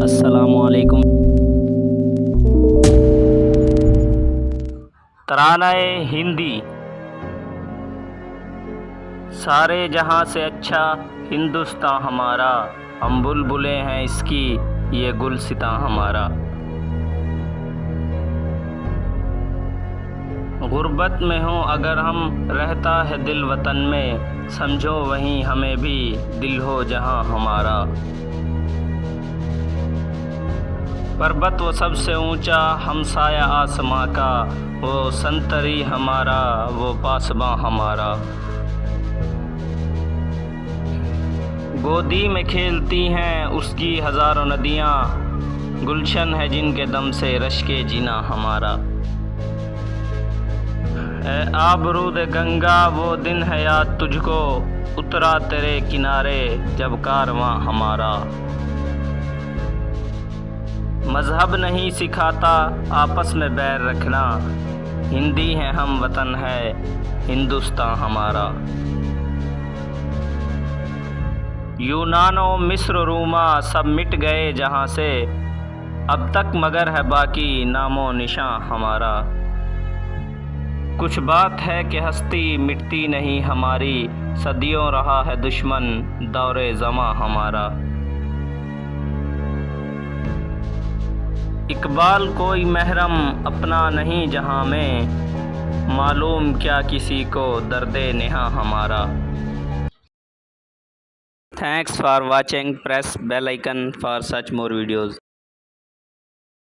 अस्सलामुअलैकुम। तरानाए हिंदी। सारे जहां से अच्छा हिंदुस्तान हमारा, हम बुलबुलें हैं इसकी, ये गुलसितां हमारा। गुर्बत में हूँ अगर हम, रहता है दिल वतन में, समझो वहीं हमें भी दिल हो जहां हमारा। पर्वत वो सबसे ऊंचा हमसाया आसमां का, वो संतरी हमारा, वो पासबां हमारा। गोदी में खेलती हैं उसकी हजारों नदियाँ, गुलशन है जिनके दम से रश्के जीना हमारा। ए आबरूद गंगा वो दिन है याद तुझको, उतरा तेरे किनारे जब कारवां हमारा। मजहब नहीं सिखाता आपस में बैर रखना, हिंदी है हम वतन है हिंदुस्तान हमारा। यूनानो मिस्र रूमा सब मिट गए जहाँ से, अब तक मगर है बाकी नामो निशां हमारा। कुछ बात है कि हस्ती मिटती नहीं हमारी, सदियों रहा है दुश्मन दौरे ज़मां हमारा। इकबाल कोई महरम अपना नहीं जहां में, मालूम क्या किसी को दर्दे नेहा हमारा। Thanks for watching. Press bell icon for such more videos.